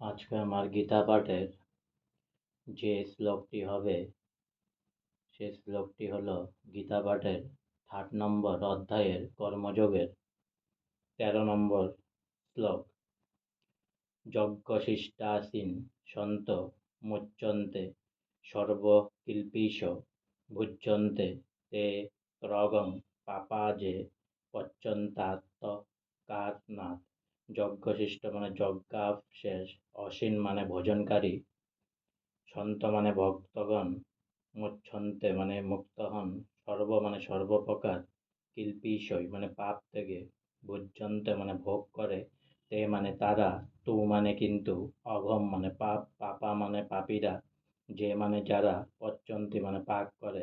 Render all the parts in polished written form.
আজকে আমার গীতা পাঠের যে শ্লোকটি হবে সে শ্লোকটি হলো গীতা পাঠের 3 নম্বর অধ্যায়ের কর্মযোগের 13 নম্বর শ্লোক। যজ্ঞশিষ্টাসীন সন্ত মুচ্যন্তে সর্বকিল্পিষ ভুজ্যন্তে তে ত্রগং পাপাজে পচ্যন্তাত্মকারনাথ। যজ্ঞশিষ্ট মানে যজ্ঞাবশেষ, অসীন মানে ভোজনকারী, সন্ত মানে ভক্তগণ, মুচ্ছন্তে মানে মুক্ত হন, সর্ব মানে সর্বপ্রকার, কিল্পিষয় মানে পাপ থেকে, ভুজ্যন্তে মানে ভোগ করে, তে মানে তারা, তু মানে কিন্তু, অঘম মানে পাপ, পাপা মানে পাপীরা, যে মানে যারা, পচ্যন্তি মানে পাপ করে,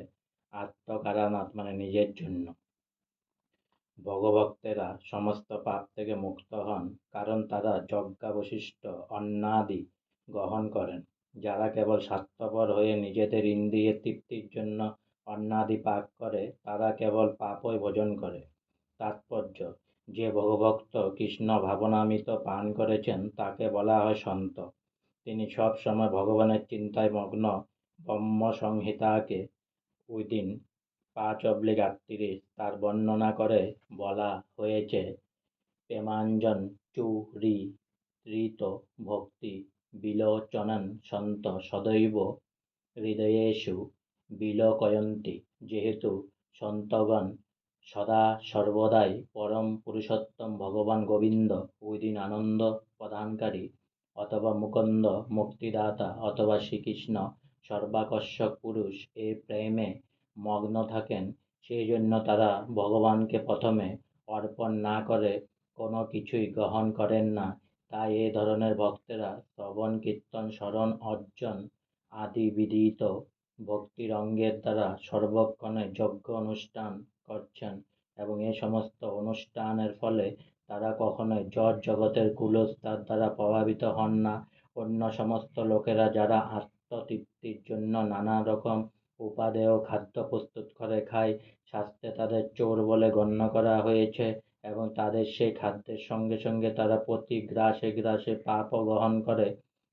আত্মকারানাথ মানে নিজের জন্য। ভগভক্তেরা সমস্ত পাপ থেকে মুক্ত হন, কারণ তারা যজ্ঞাবশিষ্ট অন্নাদি গ্রহণ করেন। যারা কেবল স্বার্থপর হয়ে নিজেদের ইন্দ্রিয়ের তৃপ্তির জন্য অন্নাদি পাক করে, তারা কেবল পাপই ভোজন করে। তাৎপর্য: যে ভগভক্ত কৃষ্ণ ভাবনামৃত পান করেছেন তাকে বলা হয় সন্ত। তিনি সব সময় ভগবানের চিন্তায় মগ্ন। ব্রহ্মসংহিতাকে উইদিন 5/38 তার বর্ণনা করে বলা হয়েছে, প্রেমাঞ্জন চুরি ঋত ভক্তি বিলোচনন সন্ত সদৈব হৃদয়েষু বিলোকয়ন্তি। যেহেতু সন্তগণ সদা সর্বদাই পরম পুরুষোত্তম ভগবান গোবিন্দ উইদিন আনন্দ প্রদানকারী অথবা মুকুন্দ মুক্তিদাতা অথবা শ্রীকৃষ্ণ সর্বাকর্ষক পুরুষ এই প্রেমে মগ্ন থাকেন, সেই জন্য তারা ভগবানকে প্রথমে অর্পণ না করে কোনো কিছুই গ্রহণ করেন না। তাই এ ধরনের ভক্তেরা শ্রবণ কীর্তন স্মরণ অর্জন আদি বিধিত ভক্তির অঙ্গের দ্বারা সর্বক্ষণে যজ্ঞ অনুষ্ঠান করছেন, এবং এ সমস্ত অনুষ্ঠানের ফলে তারা কখনোই জড় জগতের কুলস্তার দ্বারা প্রভাবিত হন না। অন্য সমস্ত লোকেরা যারা আত্মতৃপ্তির জন্য নানা রকম উপাদেয় খাদ্য প্রস্তুত করে খায়, শাস্ত্রে তাদের চোর বলে গণ্য করা হয়েছে, এবং তাদের সেই খাদ্যের সঙ্গে সঙ্গে তারা প্রতি গ্রাসে গ্রাসে পাপও গ্রহণ করে।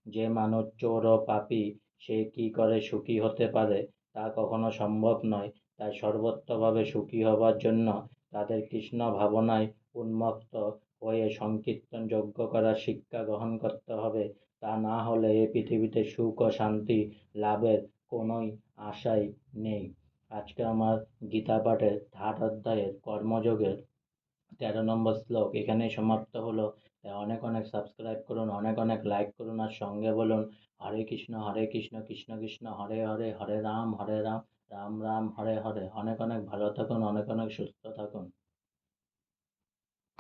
যে মানুষ চোর ও পাপী, সে কি করে সুখী হতে পারে তা কখনো সম্ভব নয়। তাই সর্বত্রভাবে সুখী হবার জন্য তাদের কৃষ্ণ ভাবনায় উন্মত্ত হয়ে সংকীর্তন যজ্ঞ করার শিক্ষা গ্রহণ করতে হবে। তা না হলে এই পৃথিবীতে সুখ ও শান্তি লাভের কোনোই আশাই নেই। আজকে আমার গীতা পাঠের 3 অধ্যায়ের কর্মযোগের 13 নম্বর শ্লোক এখানেই সমাপ্ত হলো। অনেক অনেক সাবস্ক্রাইব করুন, অনেক অনেক লাইক করুন, আর সঙ্গে বলুন হরে কৃষ্ণ কৃষ্ণ কৃষ্ণ হরে হরে, হরে রাম রাম রাম হরে হরে। অনেক অনেক ভালো থাকুন, অনেক অনেক সুস্থ থাকুন।